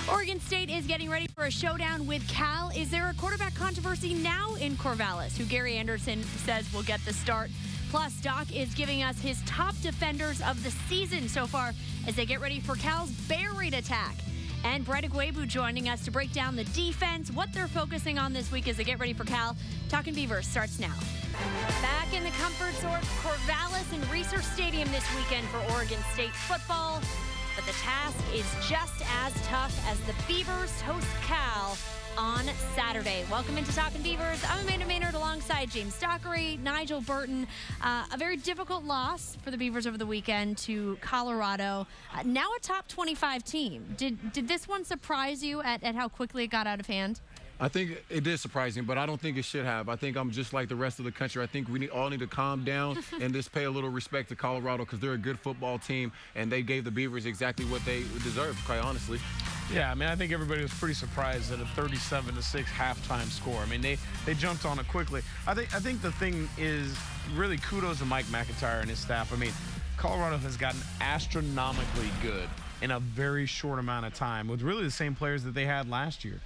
Oregon State is getting ready for a showdown with Cal. Is there a quarterback controversy now in Corvallis, who Gary Anderson says will get the start? Plus, Doc is giving us his top defenders of the season so far as they get ready for Cal's Bear Raid attack. And Brett Agwebu joining us to break down the defense, what they're focusing on this week as they get ready for Cal. Talkin Beavers starts now. Back in the comforts of Corvallis and Research Stadium this weekend for Oregon State football. But the task is just as tough as the Beavers host Cal on Saturday. Welcome into Talkin Beavers. I'm Amanda Maynard alongside James Dockery, Nigel Burton. A very difficult loss for the Beavers over the weekend to Colorado. Now a top 25 team. Did this one surprise you at how quickly it got out of hand? I think it did surprise me, but I don't think it should have. I think I'm just like the rest of the country. I think we all need to calm down and just pay a little respect to Colorado because they're a good football team, and they gave the Beavers exactly what they deserved, quite honestly. Yeah, I mean, I think everybody was pretty surprised at a 37-6 halftime score. I mean, they jumped on it quickly. I think the thing is really kudos to Mike McIntyre and his staff. I mean, Colorado has gotten astronomically good in a very short amount of time with really the same players that they had last year.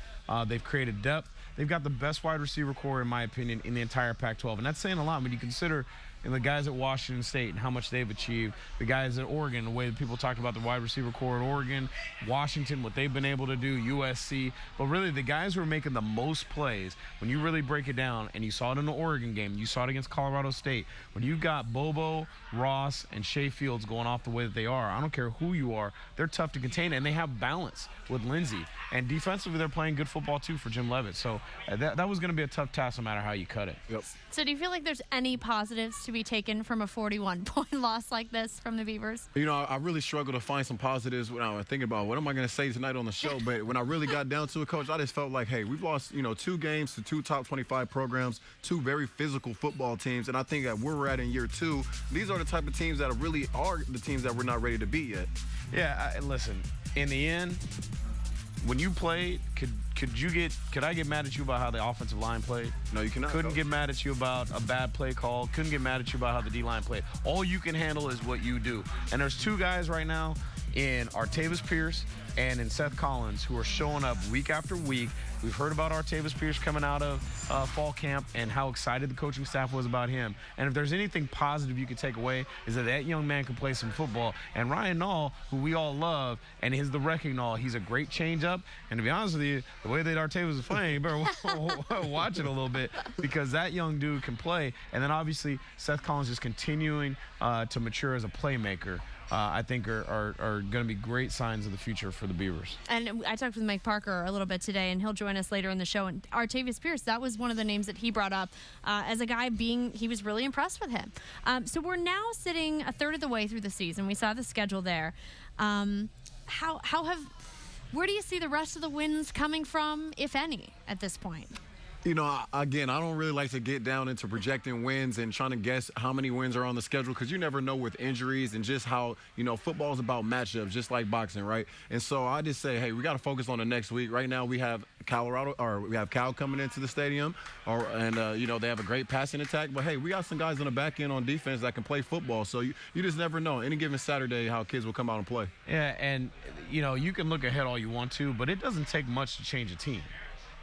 They've created depth. They've got the best wide receiver core, in my opinion, in the entire Pac-12. And that's saying a lot when you consider the guys at Washington State and how much they've achieved, the guys at Oregon, the way that people talked about the wide receiver core at Oregon, Washington, what they've been able to do, USC. But really, the guys who are making the most plays, when you really break it down, and you saw it in the Oregon game, you saw it against Colorado State, when you got Bobo, Ross, and Shea Fields going off the way that they are, I don't care who you are, they're tough to contain, and they have balance with Lindsey. And defensively, they're playing good football, too, for Jim Leavitt. So that was going to be a tough task no matter how you cut it. Yep. So do you feel like there's any positives to be taken from a 41-point loss like this from the Beavers? You know, I really struggle to find some positives when I was thinking about what am I going to say tonight on the show. But when I really got down to it, Coach, I just felt like, hey, we've lost, 2 games to 2 top 25 programs, 2 very physical football teams. And I think that where we're at in year 2, these are the type of teams that really are the teams that we're not ready to beat yet. Yeah, listen, in the end, when you played, could I get mad at you about how the offensive line played? No, you cannot. Couldn't get mad at you about a bad play call. Couldn't get mad at you about how the D-line played. All you can handle is what you do. And there's 2 guys right now in Artavis Pierce and in Seth Collins who are showing up week after week. We've heard about Artavis Pierce coming out of fall camp and how excited the coaching staff was about him. And if there's anything positive you can take away is that young man can play some football. And Ryan Nall, who we all love, and is the wrecking Nall, he's a great change-up. And to be honest with you, the way that Artavis is playing, you better watch it a little bit because that young dude can play. And then obviously Seth Collins is continuing to mature as a playmaker. I think are going to be great signs of the future for the Beavers. And I talked with Mike Parker a little bit today, and he'll join us later in the show. And Artavis Pierce, that was one of the names that he brought up as a guy he was really impressed with him. So we're now sitting a third of the way through the season. We saw the schedule there. Where do you see the rest of the wins coming from, if any, at this point? Again, I don't really like to get down into projecting wins and trying to guess how many wins are on the schedule because you never know with injuries and just how, football is about matchups, just like boxing, right? And so I just say, hey, we got to focus on the next week. Right now we have Cal coming into the stadium, and they have a great passing attack. But, hey, we got some guys on the back end on defense that can play football. So you just never know any given Saturday how kids will come out and play. Yeah, and, you can look ahead all you want to, but it doesn't take much to change a team.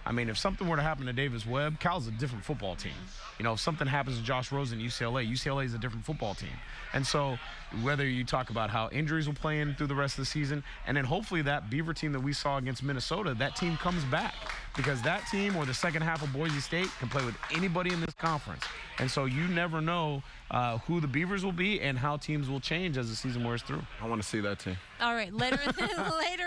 I mean, if something were to happen to Davis Webb, Cal's a different football team. If something happens to Josh Rosen at UCLA is a different football team. And so whether you talk about how injuries will play in through the rest of the season, and then hopefully that Beaver team that we saw against Minnesota, that team comes back because that team or the second half of Boise State can play with anybody in this conference. And so you never know who the Beavers will be and how teams will change as the season wears through. I want to see that team. All right, later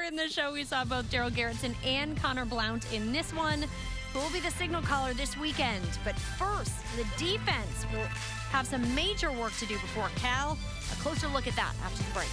in the show, we saw both Daryl Garrettson and Connor Blount in this one, who will be the signal caller this weekend. But first, the defense will have some major work to do before Cal. A closer look at that after the break.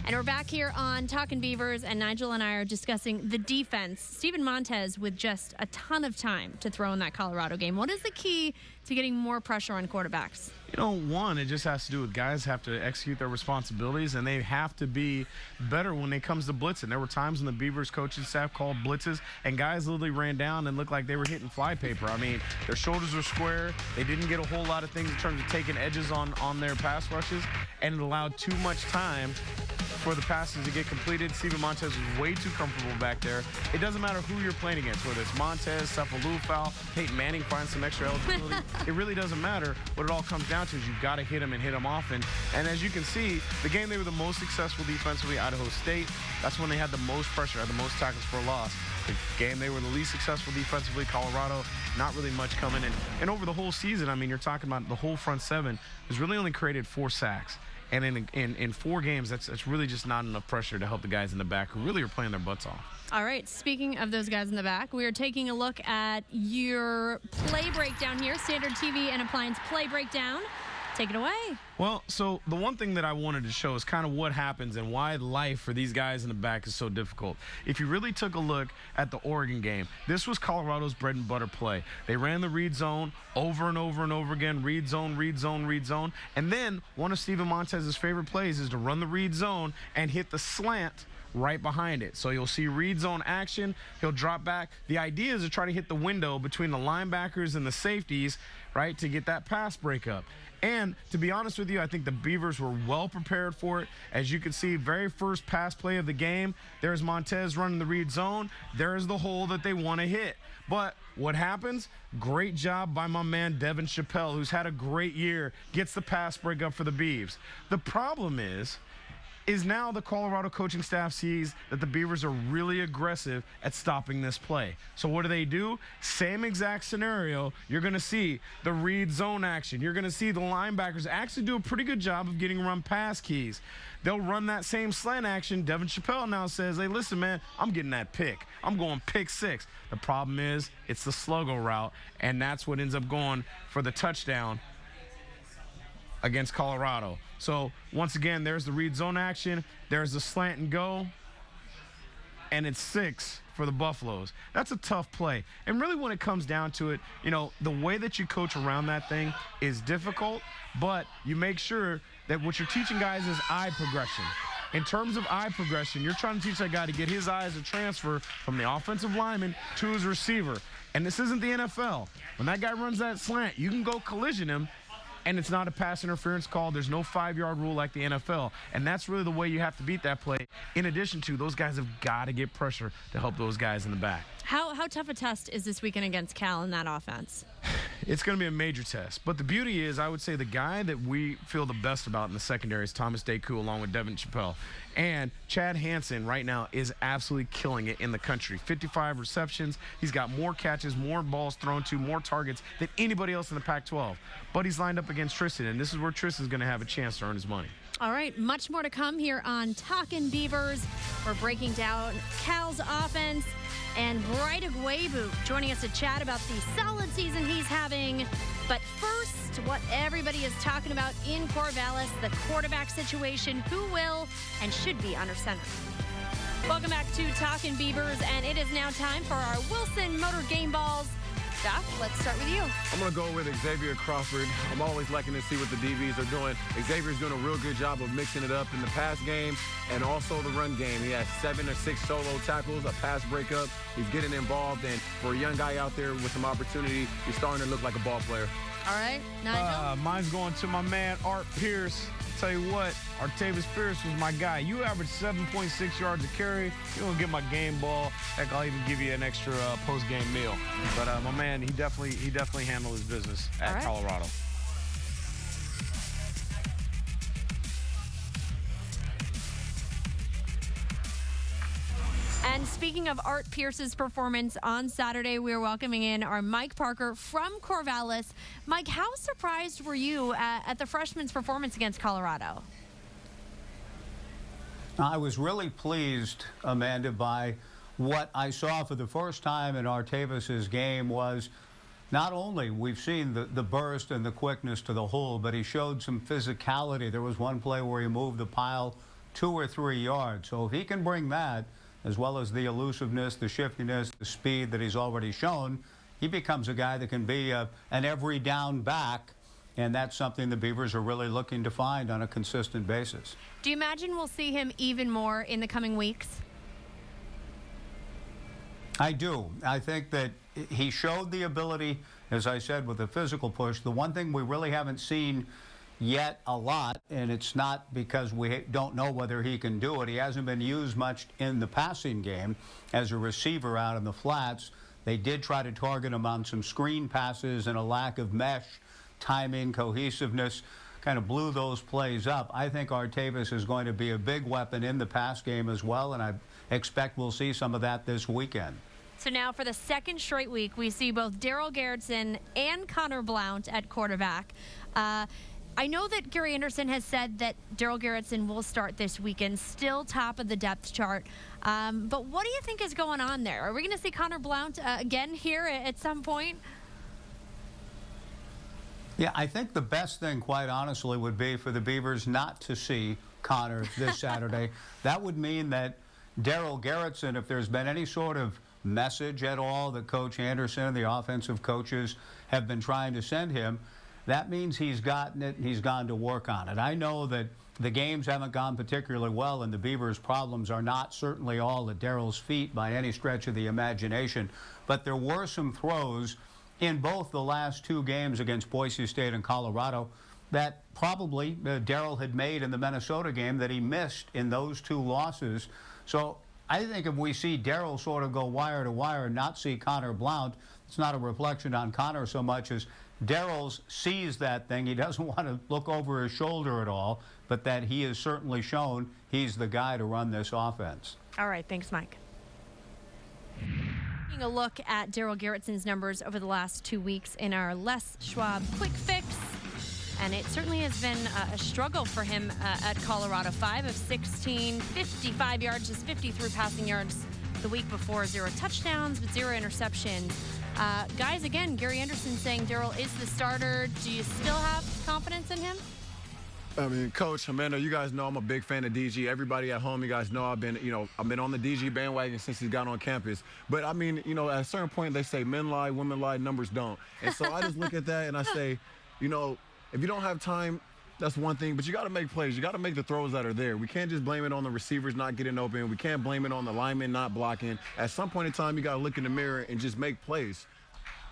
And we're back here on Talkin Beavers, and Nigel and I are discussing the defense. Steven Montez with just a ton of time to throw in that Colorado game. What is the key to getting more pressure on quarterbacks? One, it just has to do with guys have to execute their responsibilities, and they have to be better when it comes to blitzing. There were times when the Beavers coaching staff called blitzes, and guys literally ran down and looked like they were hitting flypaper. I mean, their shoulders were square. They didn't get a whole lot of things in terms of taking edges on their pass rushes, and it allowed too much time for the passes to get completed. Steven Montez was way too comfortable back there. It doesn't matter who you're playing against, whether it's Montez, Cephalou, Peyton Manning finds some extra eligibility. It really doesn't matter. What it all comes down to is you've got to hit them and hit them often. And as you can see, the game they were the most successful defensively, Idaho State, that's when they had the most pressure, had the most tackles for loss. The game they were the least successful defensively, Colorado, not really much coming in. And over the whole season, I mean, you're talking about the whole front seven has really only created 4 sacks. And in 4 games, that's really just not enough pressure to help the guys in the back who really are playing their butts off. All right, speaking of those guys in the back, we are taking a look at your play breakdown here, Standard TV and Appliance play breakdown. Take it away. Well, so the one thing that I wanted to show is kind of what happens and why life for these guys in the back is so difficult. If you really took a look at the Oregon game, this was Colorado's bread and butter play. They ran the read zone over and over and over again, read zone, read zone, read zone. And then one of Steven Montez's favorite plays is to run the read zone and hit the slant right behind it. So you'll see read zone action. He'll drop back. The idea is to try to hit the window between the linebackers and the safeties, right, to get that pass breakup. And to be honest with you, I think the Beavers were well prepared for it. As you can see, very first pass play of the game, there's Montez running the read zone. There's the hole that they want to hit. But what happens? Great job by my man Devin Chappelle, who's had a great year, gets the pass breakup for the Beavs. The problem is now the Colorado coaching staff sees that the Beavers are really aggressive at stopping this play. So what do? Same exact scenario. You're going to see the read zone action. You're going to see the linebackers actually do a pretty good job of getting run pass keys. They'll run that same slant action. Devin Chappelle now says, hey, listen, man, I'm getting that pick. I'm going pick 6. The problem is it's the sluggo route, and that's what ends up going for the touchdown against Colorado. So once again, there's the read zone action. There's the slant and go. And it's 6 for the Buffaloes. That's a tough play. And really when it comes down to it, the way that you coach around that thing is difficult, but you make sure that what you're teaching guys is eye progression. In terms of eye progression, you're trying to teach that guy to get his eyes to transfer from the offensive lineman to his receiver. And this isn't the NFL. When that guy runs that slant, you can go collision him, and it's not a pass interference call. There's no 5-yard rule like the NFL. And that's really the way you have to beat that play. In addition to, those guys have got to get pressure to help those guys in the back. How tough a test is this weekend against Cal in that offense? It's going to be a major test. But the beauty is, I would say the guy that we feel the best about in the secondary is Thomas Deku along with Devin Chappelle. And Chad Hansen right now is absolutely killing it in the country. 55 receptions. He's got more catches, more balls thrown to, more targets than anybody else in the Pac-12. But he's lined up against Tristan, and this is where Tristan's going to have a chance to earn his money. All right, much more to come here on Talkin Beavers. We're breaking down Cal's offense. And Bright Agwebu joining us to chat about the solid season he's having. But first, what everybody is talking about in Corvallis, the quarterback situation, who will and should be under center. Welcome back to Talkin Beavers, and it is now time for our Wilson Motor Game Balls. Doc, let's start with you. I'm going to go with Xavier Crawford. I'm always liking to see what the DBs are doing. Xavier's doing a real good job of mixing it up in the pass game and also the run game. He has 7 or 6 solo tackles, a pass breakup. He's getting involved, and for a young guy out there with some opportunity, he's starting to look like a ball player. All right, Nigel? Mine's going to my man, Art Pierce. Tell you what, Artavis Pierce was my guy. You average 7.6 yards a carry. You don't get my game ball. Heck, I'll even give you an extra post-game meal. But my man, he definitely handled his business at Colorado. And speaking of Art Pierce's performance on Saturday, we are welcoming in our Mike Parker from Corvallis. Mike, how surprised were you at the freshman's performance against Colorado? I was really pleased, Amanda, by what I saw for the first time in Artavis's game. Was not only we've seen the burst and the quickness to the hole, but he showed some physicality. There was one play where he moved the pile 2 or 3 yards. So if he can bring that, as well as the elusiveness, the shiftiness, the speed that he's already shown, he becomes a guy that can be an every down back and that's something the Beavers are really looking to find on a consistent basis. Do you imagine we'll see him even more in the coming weeks? I do. I think that he showed the ability, as I said, with the physical push. The one thing we really haven't seen yet a lot, and it's not because we don't know whether he can do it. He hasn't been used much in the passing game as a receiver out in the flats. They did try to target him on some screen passes, and a lack of mesh, timing, cohesiveness kind of blew those plays up. I think Artavis is going to be a big weapon in the pass game as well, and I expect we'll see some of that this weekend. So now for the second straight week, we see both Daryl Garrettson and Connor Blount at quarterback. I know that Gary Anderson has said that Daryl Garrettson will start this weekend, still top of the depth chart. But what do you think is going on there? Are we going to see Connor Blount again here at some point? Yeah, I think the best thing, quite honestly, would be for the Beavers not to see Connor this Saturday. That would mean that Daryl Garrettson, if there's been any sort of message at all that Coach Anderson and the offensive coaches have been trying to send him, that means he's gotten it and he's gone to work on it. I know that the games haven't gone particularly well, and the Beavers' problems are not certainly all at Daryl's feet by any stretch of the imagination, but there were some throws in both the last two games against Boise State and Colorado that probably Daryl had made in the Minnesota game that he missed in those two losses. So I think if we see Daryl sort of go wire to wire and not see Connor Blount, it's not a reflection on Connor so much as Daryl sees that thing. He doesn't want to look over his shoulder at all, but that he has certainly shown he's the guy to run this offense. All right, thanks, Mike. Taking a look at Daryl Garrettson's numbers over the last 2 weeks in our Les Schwab Quick Fix. And it certainly has been a struggle for him at Colorado. 5 of 16, 55 yards, just 53 passing yards the week before. 0 touchdowns, but 0 interceptions. Guys, again, Gary Anderson saying Daryl is the starter. Do you still have confidence in him? I mean, Coach, Amanda, you guys know I'm a big fan of DG. Everybody at home, you guys know I've been on the DG bandwagon since he got on campus. But I mean, at a certain point, they say men lie, women lie, numbers don't. And so I just look at that and I say, if you don't have time, that's one thing, but you got to make plays. You got to make the throws that are there. We can't just blame it on the receivers not getting open. We can't blame it on the linemen not blocking. At some point in time, you got to look in the mirror and just make plays.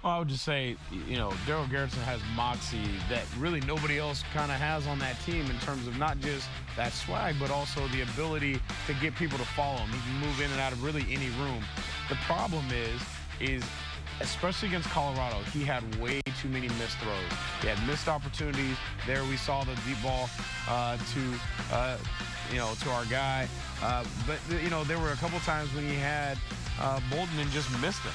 Well, I would just say, Daryl Garrettson has moxie that really nobody else kind of has on that team in terms of not just that swag, but also the ability to get people to follow him. He can move in and out of really any room. The problem is especially against Colorado, he had way too many missed throws. He had missed opportunities. There we saw the deep ball to our guy. But there were a couple times when he had Bolden and just missed him.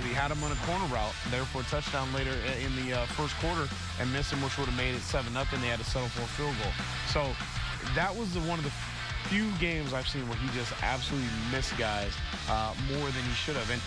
He had him on a corner route, therefore touchdown later in the first quarter, and missed him, which would have made it 7-0. They had to settle for a field goal. So that was one of the few games I've seen where he just absolutely missed guys more than he should have. And,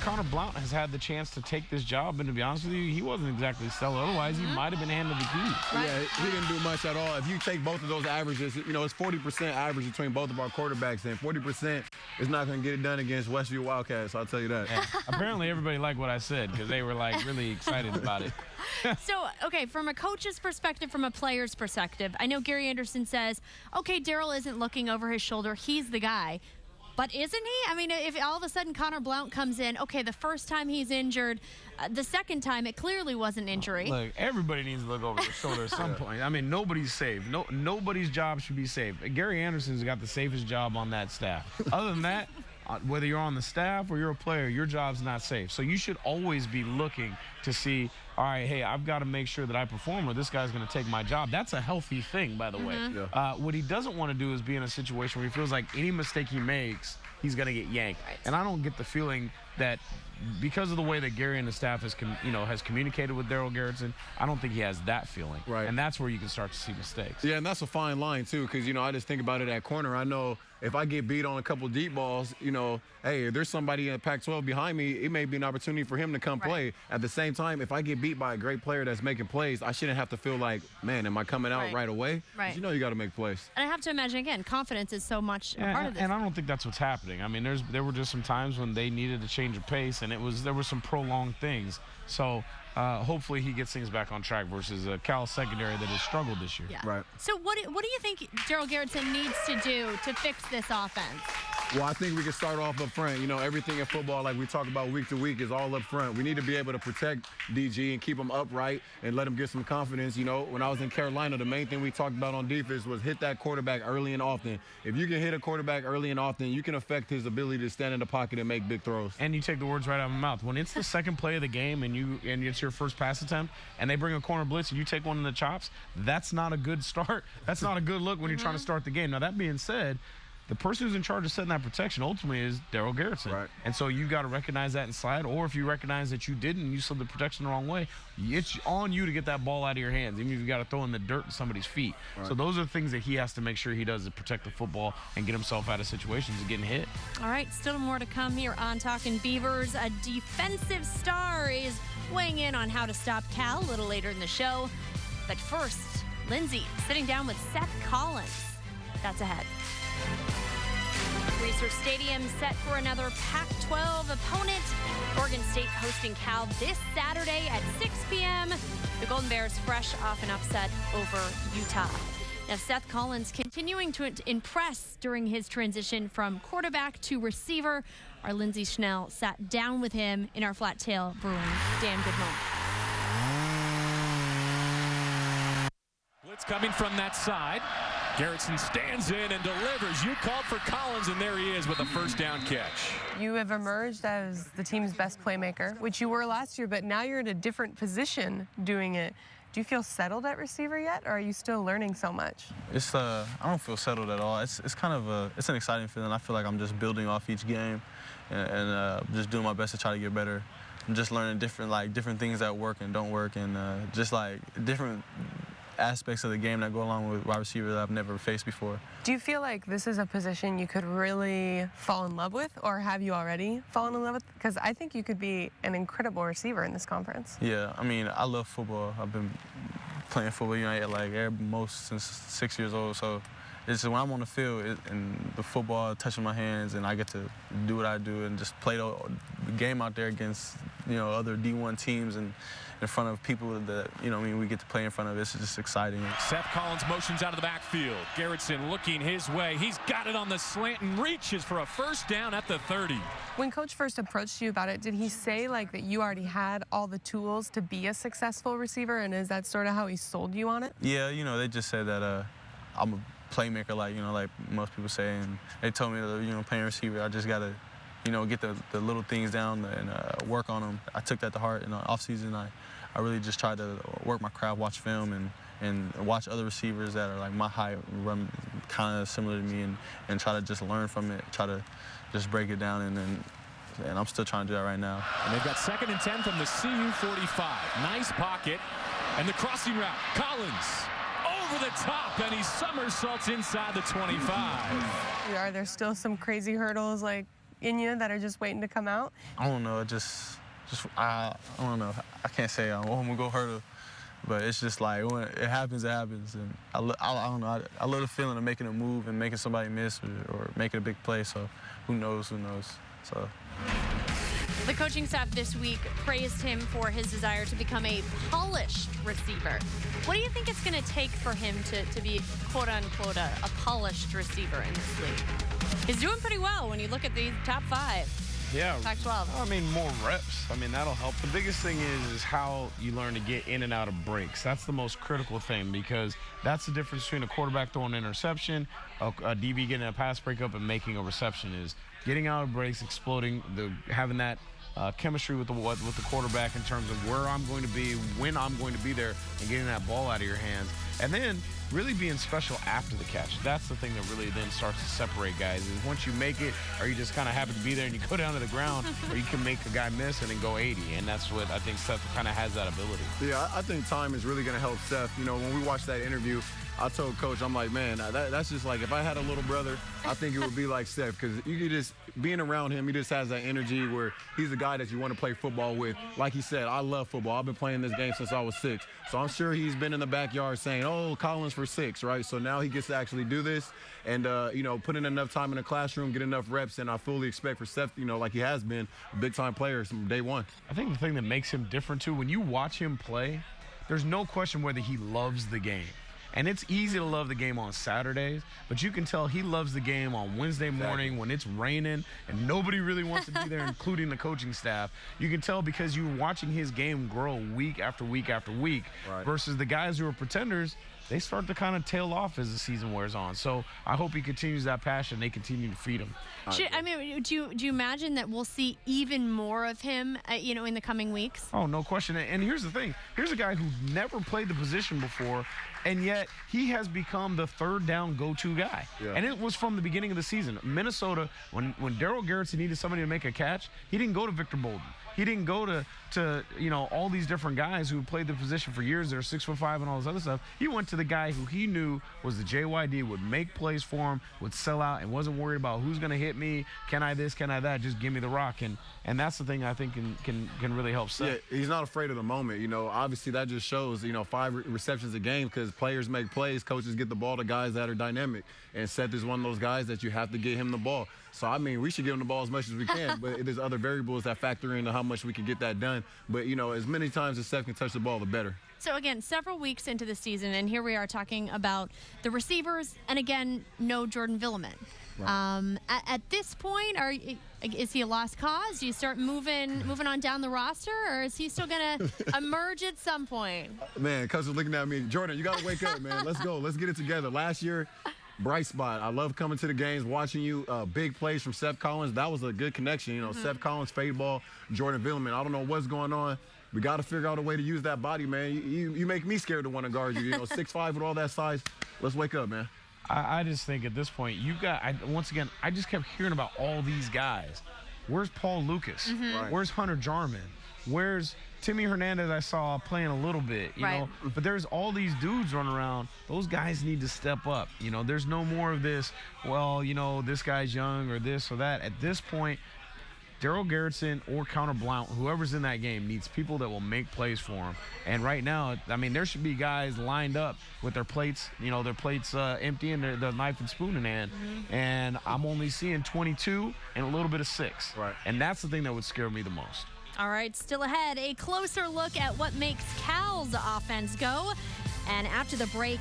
Connor Blount has had the chance to take this job, and to be honest with you, he wasn't exactly stellar. Otherwise, he might have been handed the keys. Yeah, he didn't do much at all. If you take both of those averages, it's 40% average between both of our quarterbacks, and 40% is not going to get it done against Westview Wildcats, I'll tell you that. Yeah. Apparently, everybody liked what I said because they were, really excited about it. So, okay, from a coach's perspective, from a player's perspective, I know Gary Anderson says, okay, Daryl isn't looking over his shoulder. He's the guy. But isn't he? I mean, if all of a sudden Connor Blount comes in, okay, the first time he's injured, the second time it clearly was an injury. Look, everybody needs to look over their shoulder at some point. I mean, nobody's safe. Nobody's job should be safe. Gary Anderson's got the safest job on that staff. Other than that, whether you're on the staff or you're a player, your job's not safe. So you should always be looking to see, all right, hey, I've got to make sure that I perform or this guy's going to take my job. That's a healthy thing, by the way. Yeah. What he doesn't want to do is be in a situation where he feels like any mistake he makes, he's going to get yanked. Right. And I don't get the feeling that because of the way that Gary and the staff has communicated with Daryl Garrettson, I don't think he has that feeling. Right. And that's where you can start to see mistakes. Yeah, and that's a fine line, too, because, I just think about it at corner. I know if I get beat on a couple deep balls, hey, if there's somebody in the Pac-12 behind me, it may be an opportunity for him to come play. At the same time, if I get beat by a great player that's making plays, I shouldn't have to feel like, man, am I coming out right away? Right. You got to make plays. And I have to imagine, again, confidence is so much a part of this. And I don't think that's what's happening. I mean, there were just some times when they needed a change of pace, and there were some prolonged things. So hopefully he gets things back on track versus a Cal secondary that has struggled this year. Yeah. Right. So what do you think Daryl Garrettson needs to do to fix this offense? Well, I think we can start off up front. You know, everything in football, like we talk about week to week, is all up front. We need to be able to protect DG and keep him upright and let him get some confidence. You know, when I was in Carolina, the main thing we talked about on defense was hit that quarterback early and often. If you can hit a quarterback early and often, you can affect his ability to stand in the pocket and make big throws. And you take the words right out of my mouth. When it's the second play of the game and it's your first pass attempt and they bring a corner blitz and you take one in the chops, that's not a good start. That's not a good look when you're trying to start the game. Now, that being said, the person who's in charge of setting that protection ultimately is Daryl Garrettson. Right. And so you got to recognize that and slide, or if you recognize that you didn't and you slid the protection the wrong way, it's on you to get that ball out of your hands, even if you got to throw in the dirt in somebody's feet. Right. So those are things that he has to make sure he does to protect the football and get himself out of situations of getting hit. All right, still more to come here on Talkin Beavers. A defensive star is weighing in on how to stop Cal a little later in the show. But first, Lindsay sitting down with Seth Collins. That's ahead. Research Stadium set for another Pac-12 opponent. Oregon State hosting Cal this Saturday at 6 p.m. The Golden Bears fresh off an upset over Utah. Now, Seth Collins continuing to impress during his transition from quarterback to receiver. Our Lindsay Schnell sat down with him in our Flat Tail Brewing Damn Good Moment. Blitz coming from that side. Garrettson stands in and delivers. You called for Collins, and there he is with a first down catch. You have emerged as the team's best playmaker, which you were last year, but now you're in a different position doing it. Do you feel settled at receiver yet, or are you still learning so much? I don't feel settled at all. It's kind of it's an exciting feeling. I feel like I'm just building off each game and just doing my best to try to get better. I'm just learning different things that work and don't work, and just like different aspects of the game that go along with wide receiver that I've never faced before. Do you feel like this is a position you could really fall in love with, or have you already fallen in love with? Because I think you could be an incredible receiver in this conference. Yeah, I mean, I love football. I've been playing football, most since 6 years old. So it's when I'm on the field and the football touching my hands and I get to do what I do and just play the game out there against, other D1 teams and in front of people that, we get to play in front of. It's just exciting. Seth Collins motions out of the backfield. Garrettson looking his way. He's got it on the slant and reaches for a first down at the 30. When Coach first approached you about it, did he say that you already had all the tools to be a successful receiver, and is that sort of how he sold you on it? Yeah, they just said that I'm a playmaker, like most people say, and they told me that, playing receiver, I just got to, get the little things down and work on them. I took that to heart in the offseason. I really just tried to work my craft, watch film, and watch other receivers that are like my height, run kind of similar to me, and try to just learn from it, try to just break it down, and I'm still trying to do that right now. And they've got 2nd and 10 from the CU 45. Nice pocket, and the crossing route. Collins over the top, and he somersaults inside the 25. Are there still some crazy hurdles in you that are just waiting to come out? I don't know. I don't know. I can't say I'm gonna go hurdle, but it's just like when it happens, it happens. And I don't know. I love the feeling of making a move and making somebody miss or making a big play. So who knows? So. The coaching staff this week praised him for his desire to become a polished receiver. What do you think it's going to take for him to be, quote-unquote, a polished receiver in this league? He's doing pretty well when you look at the top 5. Yeah. Pac-12. I mean, more reps. I mean, that'll help. The biggest thing is how you learn to get in and out of breaks. That's the most critical thing because that's the difference between a quarterback throwing an interception, a DB getting a pass breakup, and making a reception is getting out of breaks, exploding, having that chemistry with the quarterback in terms of where I'm going to be, when I'm going to be there, and getting that ball out of your hands. And then really being special after the catch. That's the thing that really then starts to separate guys is once you make it, or you just kind of happen to be there and you go down to the ground, or you can make a guy miss and then go 80. And that's what I think Seth kind of has that ability. Yeah, I think time is really going to help Seth. When we watched that interview, I told Coach, I'm like, man, that's just like, if I had a little brother, I think it would be like Steph, because you could just, being around him, he just has that energy where he's a guy that you want to play football with. Like he said, I love football. I've been playing this game since I was 6. So I'm sure he's been in the backyard saying, oh, Collins for 6, right? So now he gets to actually do this and, you know, put in enough time in the classroom, get enough reps, and I fully expect for Steph, you know, like he has been, a big-time player from day one. I think the thing that makes him different, too, when you watch him play, there's no question whether he loves the game. And it's easy to love the game on Saturdays, but you can tell he loves the game on Wednesday morning when it's raining and nobody really wants to be there, including the coaching staff. You can tell because you're watching his game grow week after week after week versus the guys who are pretenders. They start to kind of tail off as the season wears on. So I hope he continues that passion. They continue to feed him. I mean, do you imagine that we'll see even more of him, you know, in the coming weeks? Oh, no question. And here's the thing. Here's a guy who never played the position before, and yet he has become the third down go-to guy. Yeah. And it was from the beginning of the season. Minnesota, when Darryl Garrettson needed somebody to make a catch, he didn't go to Victor Bolden. He didn't go to you know, all these different guys who played the position for years that are 6'5" and all this other stuff. He went to the guy who he knew was the JYD, would make plays for him, would sell out, and wasn't worried about who's going to hit me, can I this, can I that, just give me the rock. And that's the thing I think can really help Seth. Yeah, he's not afraid of the moment. You know, obviously that just shows, you know, 5 receptions a game because players make plays, coaches get the ball to guys that are dynamic. And Seth is one of those guys that you have to get him the ball. So, I mean, we should give him the ball as much as we can, but there's other variables that factor into how much we can get that done. But, you know, as many times as Seth can touch the ball, the better. So, again, several weeks into the season, and here we are talking about the receivers, and, again, no Jordan Villeman. Right. At this point, is he a lost cause? Do you start moving on down the roster, or is he still going to emerge at some point? Man, Coach was looking at me. Jordan, you got to wake up, man. Let's go. Let's get it together. Last year, bright spot. I love coming to the games, watching you. Big plays from Seth Collins. That was a good connection. You know, Seth Collins, fade ball, Jordan Villeman. I don't know what's going on. We got to figure out a way to use that body, man. You make me scared to want to guard you. You know, 6'5" with all that size. Let's wake up, man. I just think at this point, once again, I just kept hearing about all these guys. Where's Paul Lucas? Right. Where's Hunter Jarman? Where's Timmy Hernandez? I saw playing a little bit, you know. But there's all these dudes running around. Those guys need to step up. You know, there's no more of this, well, you know, this guy's young or this or that. At this point, Darryl Garrettson or Connor Blount, whoever's in that game, needs people that will make plays for him. And right now, I mean, there should be guys lined up with their plates, you know, empty and their knife and spoon in hand. And I'm only seeing 22 and a little bit of 6. Right. And that's the thing that would scare me the most. All right, still ahead, a closer look at what makes Cal's offense go. And after the break,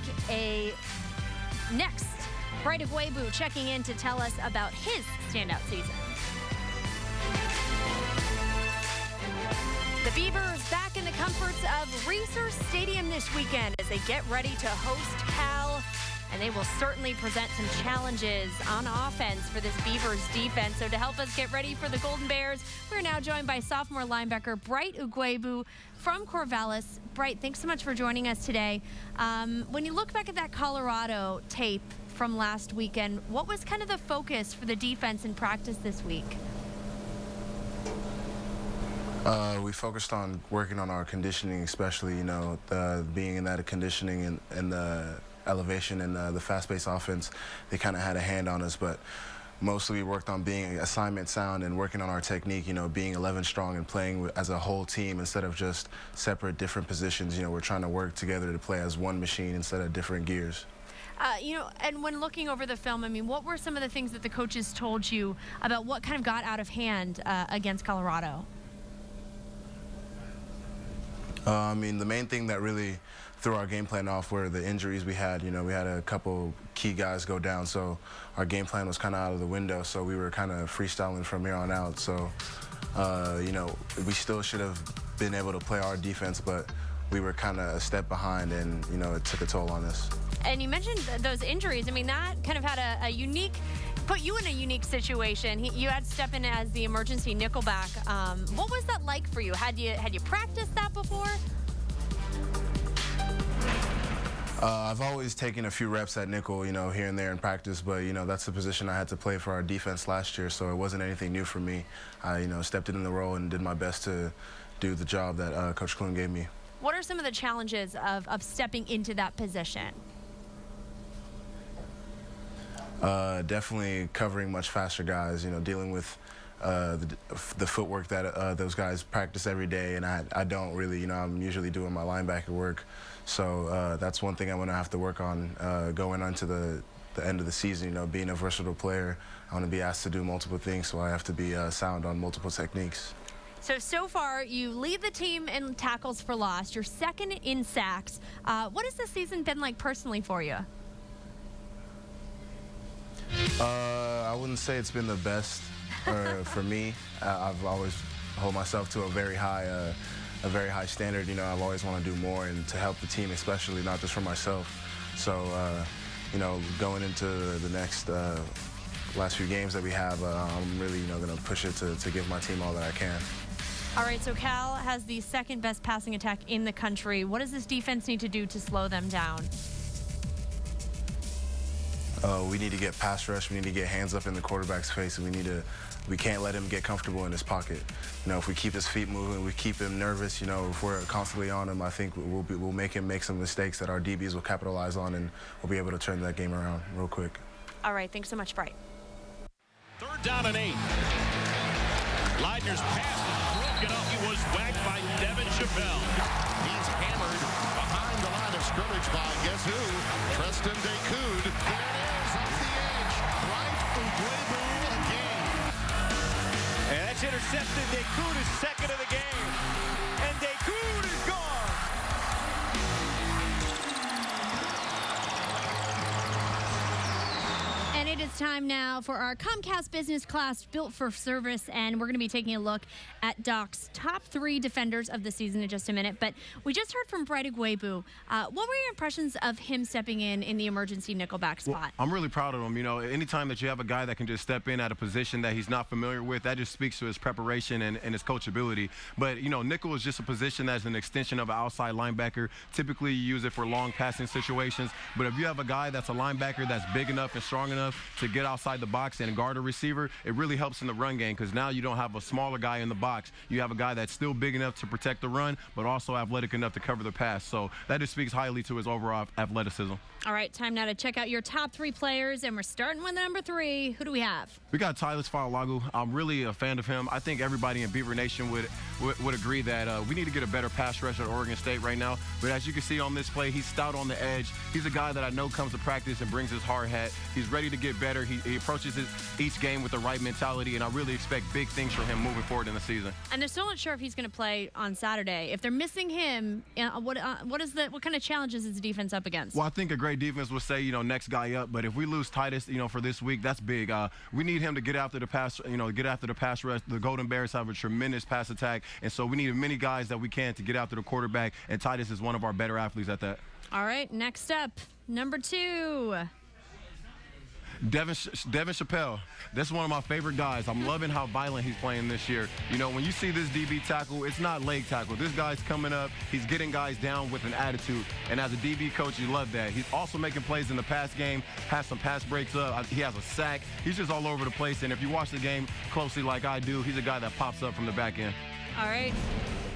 next, Bright Ugwebu checking in to tell us about his standout season. The Beavers back in the comforts of Reser Stadium this weekend as they get ready to host Cal. And they will certainly present some challenges on offense for this Beavers defense. So to help us get ready for the Golden Bears, we're now joined by sophomore linebacker Bright Ugwebu from Corvallis. Bright, thanks so much for joining us today. When you look back at that Colorado tape from last weekend, what was kind of the focus for the defense in practice this week? We focused on working on our conditioning, especially, you know, being in that conditioning and the elevation and the fast-paced offense. They kind of had a hand on us, but mostly we worked on being assignment sound and working on our technique, you know, being 11 strong and playing as a whole team instead of just separate different positions. You know, we're trying to work together to play as one machine instead of different gears. You know, and when looking over the film, I mean, what were some of the things that the coaches told you about what kind of got out of hand against Colorado? I mean, the main thing that really threw our game plan off were the injuries we had. You know, we had a couple key guys go down, so our game plan was kind of out of the window, so we were kind of freestyling from here on out. So, you know, we still should have been able to play our defense, but we were kind of a step behind, and, you know, it took a toll on us. And you mentioned those injuries. I mean, that kind of had a unique, put you in a unique situation. You had to step in as the emergency nickelback. What was that like for you? Had you practiced that before? I've always taken a few reps at nickel, you know, here and there in practice, but, you know, that's the position I had to play for our defense last year, so it wasn't anything new for me. I, you know, stepped in the role and did my best to do the job that Coach Kloon gave me. What are some of the challenges of stepping into that position? Definitely covering much faster guys, you know, dealing with the footwork that those guys practice every day, and I don't really, you know, I'm usually doing my linebacker work. So that's one thing I'm going to have to work on going on to the end of the season. You know, being a versatile player, I want to be asked to do multiple things, so I have to be sound on multiple techniques. So far, you lead the team in tackles for loss. You're second in sacks. What has this season been like personally for you? I wouldn't say it's been the best for me. I've always hold myself to a very high standard. You know, I've always want to do more and to help the team, especially, not just for myself. So, you know, going into the next last few games that we have, I'm really, you know, going to push it to give my team all that I can. All right, so Cal has the second best passing attack in the country. What does this defense need to do to slow them down? We need to get pass rush. We need to get hands up in the quarterback's face. We can't let him get comfortable in his pocket. You know, if we keep his feet moving, we keep him nervous. You know, if we're constantly on him, I think we'll make him make some mistakes that our DBs will capitalize on, and we'll be able to turn that game around real quick. All right, thanks so much, Bright. 3rd down and 8. Leidner's pass is broken up. He was whacked by Devin Chappelle. He's hammered behind the line of scrimmage by guess who? Treston Decoud. There it is, off the edge. Right Ugwebu again. And that's intercepted. Decoud is second of the game. And Decoud is gone. And it is time now for our Comcast Business Class Built for Service, and we're going to be taking a look at Doc's top 3 defenders of the season in just a minute. But we just heard from Bright Ugwebu. What were your impressions of him stepping in the emergency nickelback spot? Well, I'm really proud of him. You know, anytime that you have a guy that can just step in at a position that he's not familiar with, that just speaks to his preparation and his coachability. But, you know, nickel is just a position that's an extension of an outside linebacker. Typically, you use it for long passing situations. But if you have a guy that's a linebacker that's big enough and strong enough to get outside the box and guard a receiver, it really helps in the run game, because now you don't have a smaller guy in the box. You have a guy that's still big enough to protect the run, but also athletic enough to cover the pass. So that just speaks highly to his overall athleticism. All right, time now to check out your top 3 players, and we're starting with number 3. Who do we have? We got Tylis Fa'alagu. I'm really a fan of him. I think everybody in Beaver Nation would agree that we need to get a better pass rush at Oregon State right now. But as you can see on this play, he's stout on the edge. He's a guy that I know comes to practice and brings his hard hat. He's ready to get better. He approaches each game with the right mentality, and I really expect big things from him moving forward in the season. And they're still not sure if he's going to play on Saturday. If they're missing him, what kind of challenges is the defense up against? Well, I think a great defense would say, you know, next guy up. But if we lose Titus, you know, for this week, that's big. We need him to get after the pass, get after the pass rush. The Golden Bears have a tremendous pass attack, and so we need as many guys that we can to get after the quarterback, and Titus is one of our better athletes at that. All right, next up, number 2. Devin Chappelle. That's one of my favorite guys. I'm loving how violent he's playing this year. You know, when you see this DB tackle, it's not leg tackle. This guy's coming up. He's getting guys down with an attitude. And as a DB coach, you love that. He's also making plays in the pass game, has some pass breaks up. He has a sack. He's just all over the place. And if you watch the game closely like I do, he's a guy that pops up from the back end. All right.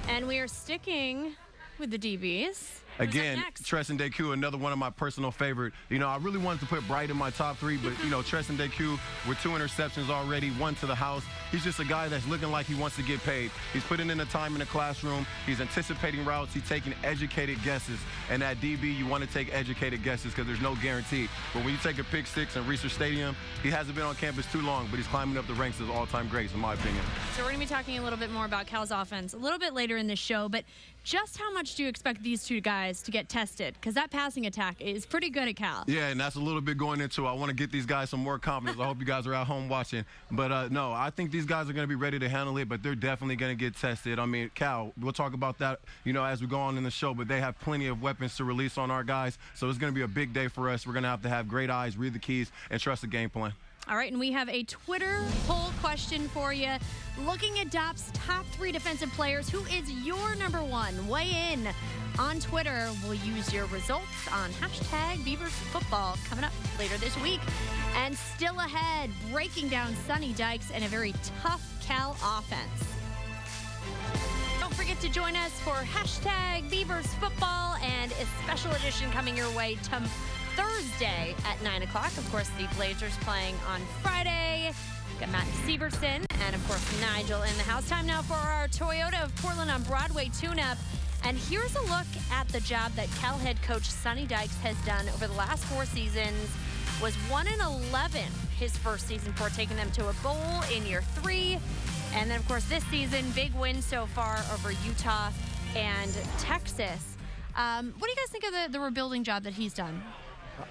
And we are sticking with the DBs. Again, Treston Decoud, another one of my personal favorite. You know, I really wanted to put Bright in my top 3, but, you know, Treston Decoud with 2 interceptions already, 1 to the house. He's just a guy that's looking like he wants to get paid. He's putting in the time in the classroom. He's anticipating routes. He's taking educated guesses. And at DB, you want to take educated guesses because there's no guarantee. But when you take a pick six in Research Stadium, he hasn't been on campus too long, but he's climbing up the ranks as all-time greats, in my opinion. So we're going to be talking a little bit more about Cal's offense a little bit later in this show, but just how much do you expect these 2 guys to get tested? Because that passing attack is pretty good at Cal. Yeah, and that's a little bit going into it. I want to get these guys some more confidence. I hope you guys are at home watching. But, no, I think these guys are going to be ready to handle it, but they're definitely going to get tested. I mean, Cal, we'll talk about that, you know, as we go on in the show, but they have plenty of weapons to release on our guys, so it's going to be a big day for us. We're going to have great eyes, read the keys, and trust the game plan. All right, and we have a Twitter poll question for you. Looking at Dop's top 3 defensive players, who is your number 1? Weigh in on Twitter. We'll use your results on hashtag Beavers Football coming up later this week. And still ahead, breaking down Sonny Dykes and a very tough Cal offense. Don't forget to join us for hashtag Beavers Football and a special edition coming your way Thursday at 9 o'clock. Of course, the Blazers playing on Friday. Got Matt Severson and, of course, Nigel in the house. Time now for our Toyota of Portland on Broadway tune-up. And here's a look at the job that Cal head coach Sonny Dykes has done over the last 4 seasons. Was 1-11 his first season before taking them to a bowl in year 3. And then, of course, this season, big win so far over Utah and Texas. What do you guys think of the rebuilding job that he's done?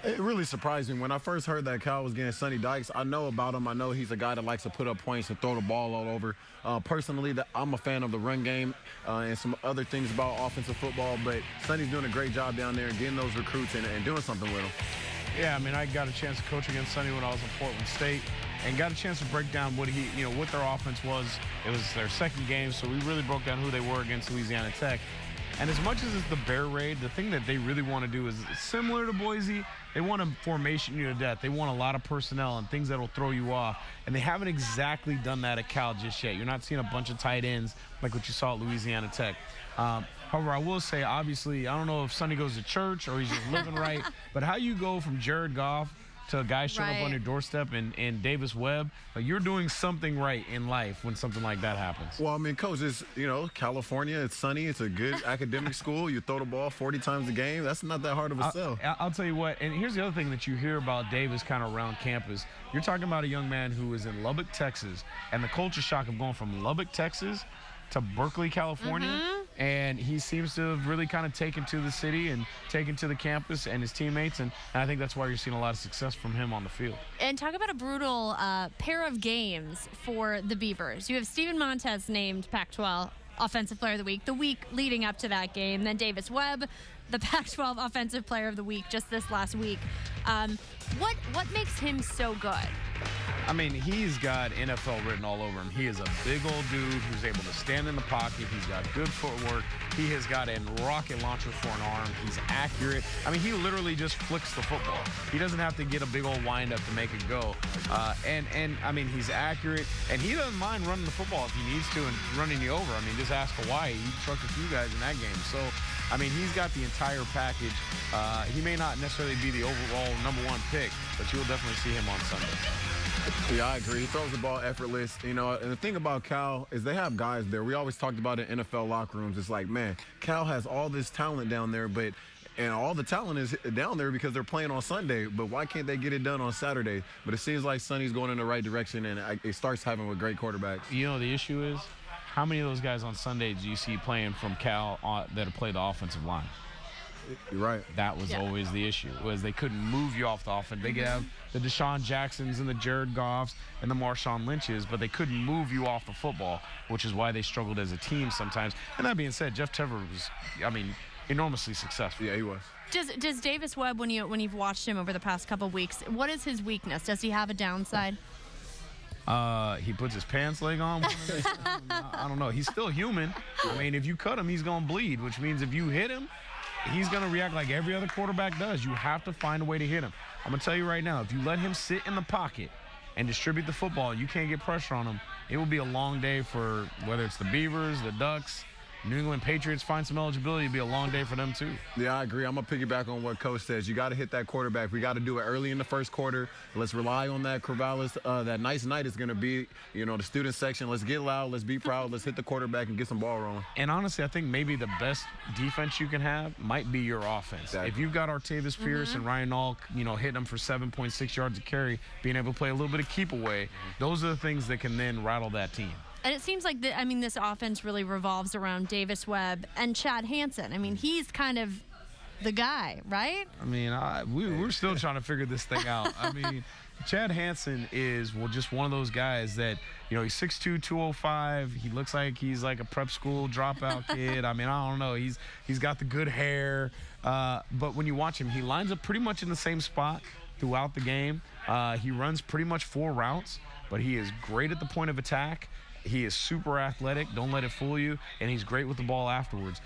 It really surprised me. When I first heard that Cal was getting Sonny Dykes, I know about him. I know he's a guy that likes to put up points and throw the ball all over. Personally, I'm a fan of the run game and some other things about offensive football, but Sonny's doing a great job down there getting those recruits and doing something with them. Yeah, I mean, I got a chance to coach against Sonny when I was in Portland State and got a chance to break down what what their offense was. It was their second game, so we really broke down who they were against Louisiana Tech. And as much as it's the bear raid, the thing that they really want to do is similar to Boise. They want to formation you to death. They want a lot of personnel and things that will throw you off. And they haven't exactly done that at Cal just yet. You're not seeing a bunch of tight ends like what you saw at Louisiana Tech. However, I will say, obviously, I don't know if Sonny goes to church or he's just living right, but how you go from Jared Goff to a guy showing up on your doorstep and Davis Webb, you're doing something right in life when something like that happens. Well, I mean, Coach, it's, California, it's sunny, it's a good academic school. You throw the ball 40 times a game. That's not that hard of a sell. I'll tell you what, and here's the other thing that you hear about Davis kind of around campus. You're talking about a young man who is in Lubbock, Texas, and the culture shock of going from Lubbock, Texas to Berkeley, California, and he seems to have really kind of taken to the city and taken to the campus and his teammates, and I think that's why you're seeing a lot of success from him on the field. And talk about a brutal pair of games for the Beavers. You have Steven Montez named Pac-12 Offensive Player of the week leading up to that game, then Davis Webb, the Pac-12 Offensive Player of the Week just this last week. What makes him so good? I mean, he's got NFL written all over him. He is a big old dude who's able to stand in the pocket. He's got good footwork. He has got a rocket launcher for an arm. He's accurate. I mean, he literally just flicks the football. He doesn't have to get a big old wind-up to make it go. And I mean, he's accurate, and he doesn't mind running the football if he needs to and running you over. I mean, just ask Hawaii. He trucked a few guys in that game. So, I mean, he's got the entire package. He may not necessarily be the overall #1 pick, but you'll definitely see him on Sunday. Yeah, I agree. He throws the ball effortless. And the thing about Cal is they have guys there. We always talked about it in NFL locker rooms. It's like, man, Cal has all this talent down there, and all the talent is down there because they're playing on Sunday. But why can't they get it done on Saturday? But it seems like Sonny's going in the right direction, and it starts having with great quarterbacks. You know, the issue is, how many of those guys on Sunday do you see playing from Cal that play the offensive line? You're right. That was always the issue, was they couldn't move you off the offense. They could have the Deshaun Jacksons and the Jared Goffs and the Marshawn Lynches, but they couldn't move you off the football, which is why they struggled as a team sometimes. And that being said, Jeff Tevler was, enormously successful. Yeah, he was. Does Davis Webb, when you've watched him over the past couple of weeks, what is his weakness? Does he have a downside? He puts his pants leg on. I don't know. He's still human. I mean, if you cut him, he's going to bleed, which means if you hit him, he's going to react like every other quarterback does. You have to find a way to hit him. I'm going to tell you right now, if you let him sit in the pocket and distribute the football and you can't get pressure on him, it will be a long day for whether it's the Beavers, the Ducks, New England Patriots find some eligibility. It'd be a long day for them, too. Yeah, I agree. I'm going to piggyback on what Coach says. You got to hit that quarterback. We got to do it early in the first quarter. Let's rely on that Corvallis. That nice night is going to be, the student section. Let's get loud. Let's be proud. Let's hit the quarterback and get some ball rolling. And honestly, I think maybe the best defense you can have might be your offense. Exactly. If you've got Artavis Pierce and Ryan Nall, hitting them for 7.6 yards of carry, being able to play a little bit of keep away, those are the things that can then rattle that team. And it seems like, this offense really revolves around Davis Webb and Chad Hansen. I mean, he's kind of the guy, right? I mean, we're still trying to figure this thing out. I mean, Chad Hansen is, just one of those guys that, he's 6'2", 205. He looks like he's like a prep school dropout kid. I mean, I don't know. He's got the good hair. But when you watch him, he lines up pretty much in the same spot throughout the game. He runs pretty much 4 routes, but he is great at the point of attack. He is super athletic. Don't let it fool you. And he's great with the ball afterwards.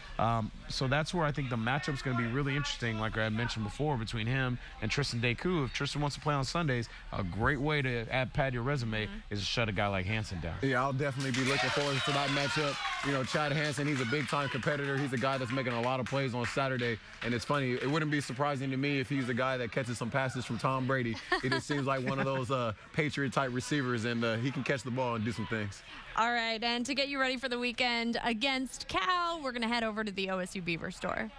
So that's where I think the matchup's going to be really interesting, like I had mentioned before, between him and Tristan Deku. If Tristan wants to play on Sundays, a great way to pad your resume is to shut a guy like Hansen down. Yeah, I'll definitely be looking forward to that matchup. You know, Chad Hansen, he's a big-time competitor. He's a guy that's making a lot of plays on Saturday. And it's funny, it wouldn't be surprising to me if he's the guy that catches some passes from Tom Brady. He just seems like one of those Patriot-type receivers, and he can catch the ball and do some things. All right, and to get you ready for the weekend against Cal, we're going to head over to the OSU Beaver store.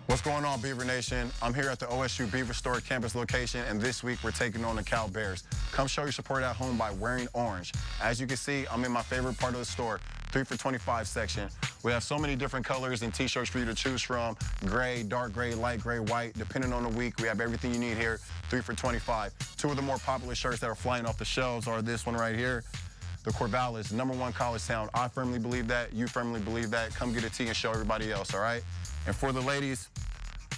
What's going on, Beaver Nation? I'm here at the OSU Beaver Store campus location, and this week we're taking on the Cal Bears. Come show your support at home by wearing orange. As you can see, I'm in my favorite part of the store, 3 for $25 section. We have so many different colors and t-shirts for you to choose from: gray, dark gray, light gray, white. Depending on the week, we have everything you need here, 3 for $25. Two of the more popular shirts that are flying off the shelves are this one right here, the Corvallis, #1 college town. I firmly believe that. You firmly believe that. Come get a tee and show everybody else, all right? And for the ladies,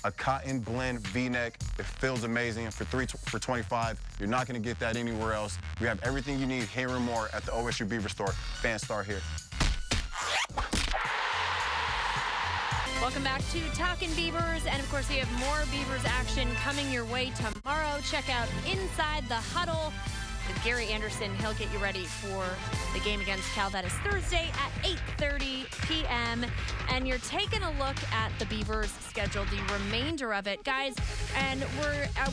a cotton blend V-neck. It feels amazing for 3 for $25. You're not going to get that anywhere else. We have everything you need here and more at the OSU Beaver Store. Fans start here. Welcome back to Talkin Beavers, and of course we have more Beavers action coming your way tomorrow. Check out Inside the Huddle with Gary Anderson. He'll get you ready for the game against Cal. That is Thursday at 8:30 p.m. And you're taking a look at the Beavers schedule, the remainder of it, guys. And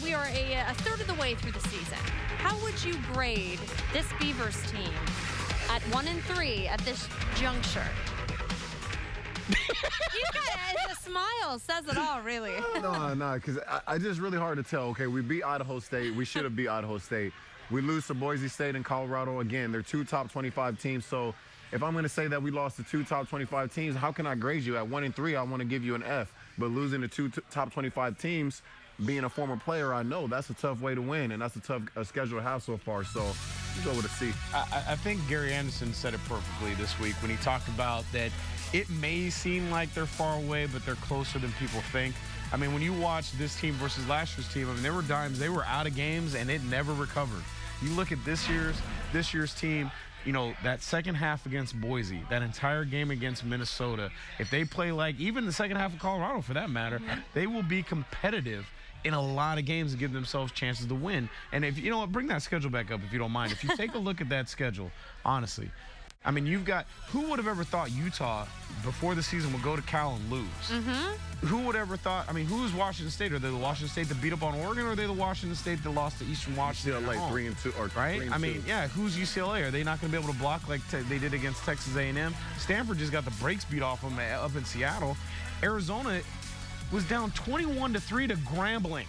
we are a third of the way through the season. How would you grade this Beavers team at 1-3 at this juncture? He's got a smile, says it all, really. No, because it's just really hard to tell. Okay, we beat Idaho State. We should have beat Idaho State. We lose to Boise State and Colorado. Again, they're 2 top 25 teams. So if I'm going to say that we lost to 2 top 25 teams, how can I grade you? At 1-3, I want to give you an F. But losing to 2 top 25 teams, being a former player, I know that's a tough way to win, and that's a tough schedule to have so far. So you go with a C. I think Gary Anderson said it perfectly this week when he talked about that it may seem like they're far away, but they're closer than people think. I mean, when you watch this team versus last year's team, I mean, there were times they were out of games and it never recovered. You look at this year's team, you know, that second half against Boise, that entire game against Minnesota, if they play like even the second half of Colorado for that matter, they will be competitive in a lot of games to give themselves chances to win. And if you know what, bring that schedule back up if you don't mind. If you take a look at that schedule, honestly, I mean, you've got, who would have ever thought Utah before the season would go to Cal and lose? Who would ever thought, I mean, who's Washington State? Are they the Washington State that beat up on Oregon, or are they the Washington State that lost to Eastern Washington? UCLA 3-2 or right? 3-2. I mean, yeah, who's UCLA? Are they not going to be able to block like they did against Texas A&M? Stanford just got the brakes beat off them up in Seattle. Arizona was down 21-3 to Grambling.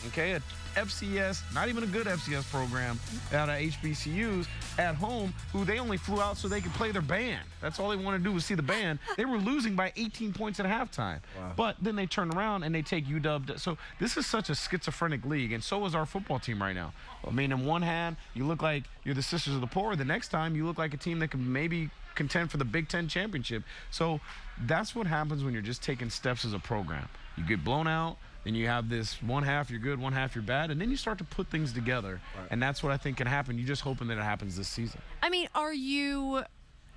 Okay, a FCS, not even a good FCS program out of HBCUs at home, who they only flew out so they could play their band. That's all they wanted to do was see the band. They were losing by 18 points at halftime. Wow. But then they turn around and they take UW. So this is such a schizophrenic league, and so is our football team right now. I mean, in one hand, you look like you're the Sisters of the Poor. The next time, you look like a team that can maybe contend for the Big Ten championship. So that's what happens when you're just taking steps as a program. You get blown out. Then you have this one half you're good, one half you're bad, and then you start to put things together. Right. And that's what I think can happen. You're just hoping that it happens this season. I mean, are you,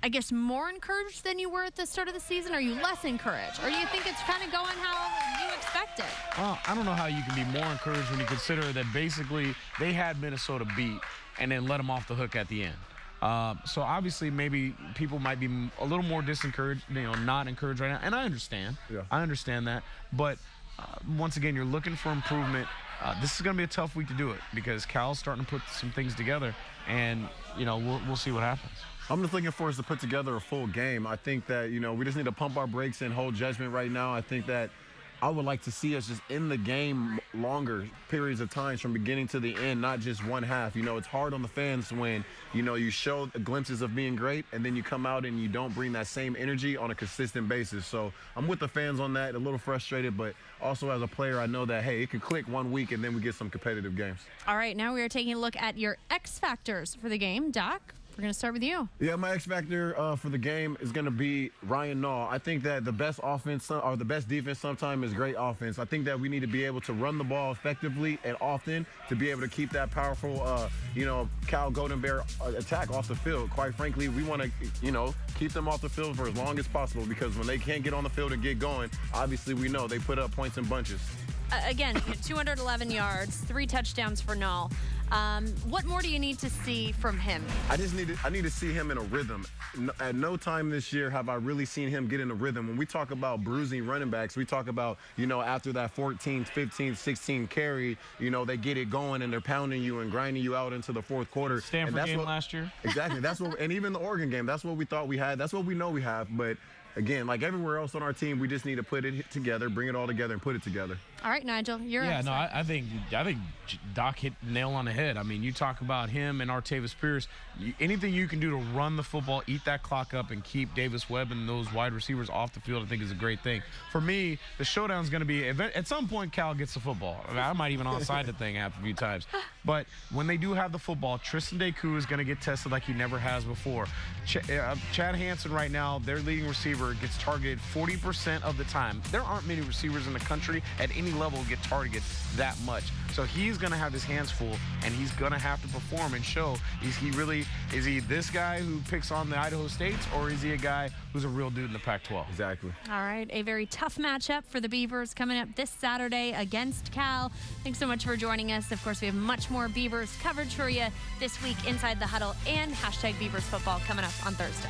I guess, more encouraged than you were at the start of the season? Are you less encouraged? Or do you think it's kind of going how you expected? Well, I don't know how you can be more encouraged when you consider that basically they had Minnesota beat and then let them off the hook at the end. So obviously maybe people might be a little more disencouraged, you know, not encouraged right now. And I understand. Yeah. I understand that. But once again, you're looking for improvement. This is going to be a tough week to do it because Cal's starting to put some things together, and, you know, we'll see what happens. I'm just looking for us to put together a full game. I think that, you know, we just need to pump our brakes and hold judgment right now. I think that I would like to see us just in the game longer periods of times from beginning to the end, not just one half. You know, it's hard on the fans when, you know, you show glimpses of being great and then you come out and you don't bring that same energy on a consistent basis. So I'm with the fans on that, a little frustrated, but also as a player, I know that, hey, it could click one week and then we get some competitive games. All right, now we are taking a look at your X factors for the game. Doc? We're going to start with you. Yeah, my X factor for the game is going to be Ryan Nall. I think that the best offense or the best defense sometimes is great offense. I think that we need to be able to run the ball effectively and often to be able to keep that powerful, Cal Golden Bear attack off the field. Quite frankly, we want to, keep them off the field for as long as possible because when they can't get on the field and get going, obviously we know they put up points in bunches. Again, 211 yards, 3 touchdowns for Nall. What more do you need to see from him? I need to see him in a rhythm. At no time this year have I really seen him get in a rhythm. When we talk about bruising running backs, we talk about, after that 14th, 15th, 16th carry, they get it going and they're pounding you and grinding you out into the fourth quarter. Stanford game last year. Exactly. And even the Oregon game, that's what we thought we had. That's what we know we have. But again, like everywhere else on our team, we just need to put it together, bring it all together, and put it together. All right, Nigel, you're up. Yeah, no, I think Doc hit the nail on the head. I mean, you talk about him and Artavis Pierce. Anything you can do to run the football, eat that clock up, and keep Davis Webb and those wide receivers off the field, I think is a great thing. For me, the showdown is going to be at some point Cal gets the football. I mean, I might even onside the thing a few times. But when they do have the football, Tristan Deku is going to get tested like he never has before. Chad Hansen right now, their leading receiver, gets targeted 40% of the time. There aren't many receivers in the country at any level get targeted that much. So he's going to have his hands full, and he's going to have to perform and show. Is he this guy who picks on the Idaho States, or is he a guy who's a real dude in the Pac-12? Exactly. All right, a very tough matchup for the Beavers coming up this Saturday against Cal. Thanks so much for joining us. Of course, we have much more Beavers coverage for you this week inside the huddle and #Beavers football coming up on Thursday.